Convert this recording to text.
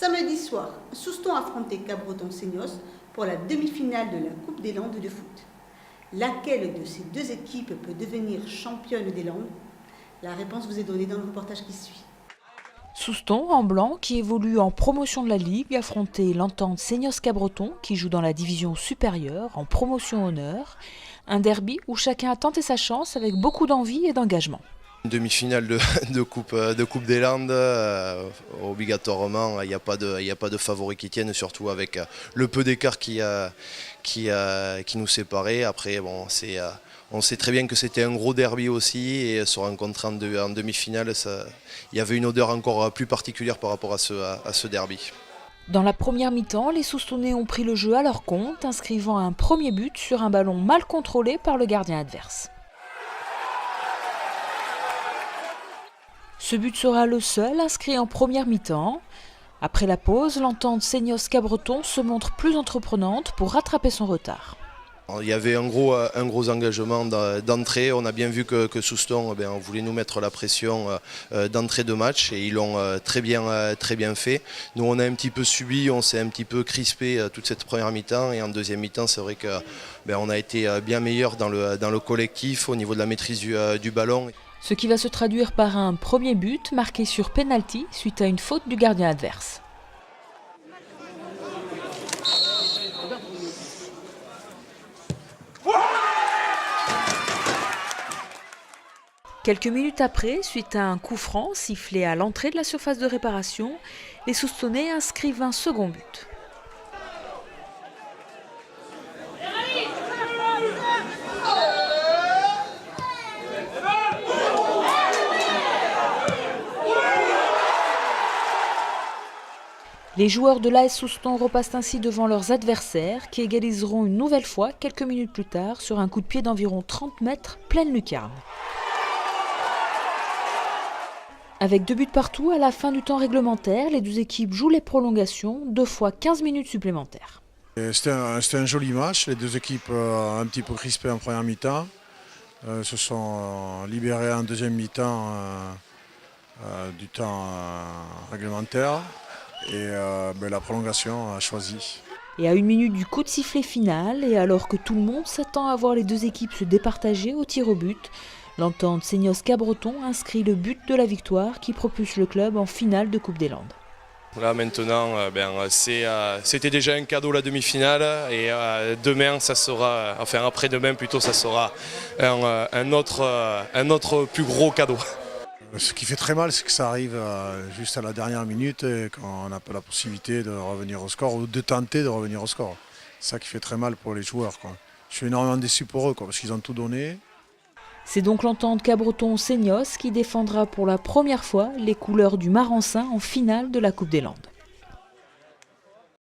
Samedi soir, Souston affrontait Cabreton-Seignos pour la demi-finale de la Coupe des Landes de foot. Laquelle de ces deux équipes peut devenir championne des Landes? La réponse vous est donnée dans le reportage qui suit. Souston, en blanc, qui évolue en promotion de la Ligue, affrontait l'Entente Seignos-Cabreton, qui joue dans la division supérieure, en promotion honneur. Un derby où chacun a tenté sa chance avec beaucoup d'envie et d'engagement. Une demi-finale de coupe des Landes, obligatoirement, il n'y a pas de favoris qui tiennent, surtout avec le peu d'écart qui nous séparait. Après, bon, on sait très bien que c'était un gros derby aussi, et se rencontrer en demi-finale, il y avait une odeur encore plus particulière par rapport à ce derby. Dans la première mi-temps, les Soustonnais ont pris le jeu à leur compte, inscrivant un premier but sur un ballon mal contrôlé par le gardien adverse. Ce but sera le seul inscrit en première mi-temps. Après la pause, l'Entente Seignos-Cabreton se montre plus entreprenante pour rattraper son retard. Il y avait un gros engagement d'entrée. On a bien vu que Souston voulait nous mettre la pression d'entrée de match, et ils l'ont très bien fait. Nous, on a un petit peu subi, on s'est un petit peu crispé toute cette première mi-temps, et en deuxième mi-temps, c'est vrai qu'on a été bien meilleur dans le collectif au niveau de la maîtrise du ballon. Ce qui va se traduire par un premier but marqué sur penalty suite à une faute du gardien adverse. Quelques minutes après, suite à un coup franc sifflé à l'entrée de la surface de réparation, les Soustonnais inscrivent un second but. Les joueurs de l'AS Souston repassent ainsi devant leurs adversaires, qui égaliseront une nouvelle fois quelques minutes plus tard sur un coup de pied d'environ 30 mètres, pleine lucarne. Avec 2 buts partout, à la fin du temps réglementaire, les deux équipes jouent les prolongations, 2 fois 15 minutes supplémentaires. C'était un joli match, les deux équipes un petit peu crispées en première mi-temps, se sont libérées en deuxième mi-temps du temps réglementaire, et la prolongation a choisi. Et à 1 minute du coup de sifflet final, et alors que tout le monde s'attend à voir les deux équipes se départager au tir au but, l'Entente Seignos-Cabreton inscrit le but de la victoire qui propulse le club en finale de Coupe des Landes. Là maintenant, c'était déjà un cadeau la demi-finale, et demain, ça sera, enfin après-demain plutôt, ça sera un autre plus gros cadeau. Ce qui fait très mal, c'est que ça arrive juste à la dernière minute, et qu'on n'a pas la possibilité de revenir au score, ou de tenter de revenir au score. C'est ça qui fait très mal pour les joueurs, quoi. Je suis énormément déçu pour eux, parce qu'ils ont tout donné. C'est donc l'Entente Cabreton-Seignos qui défendra pour la première fois les couleurs du Marensin en finale de la Coupe des Landes.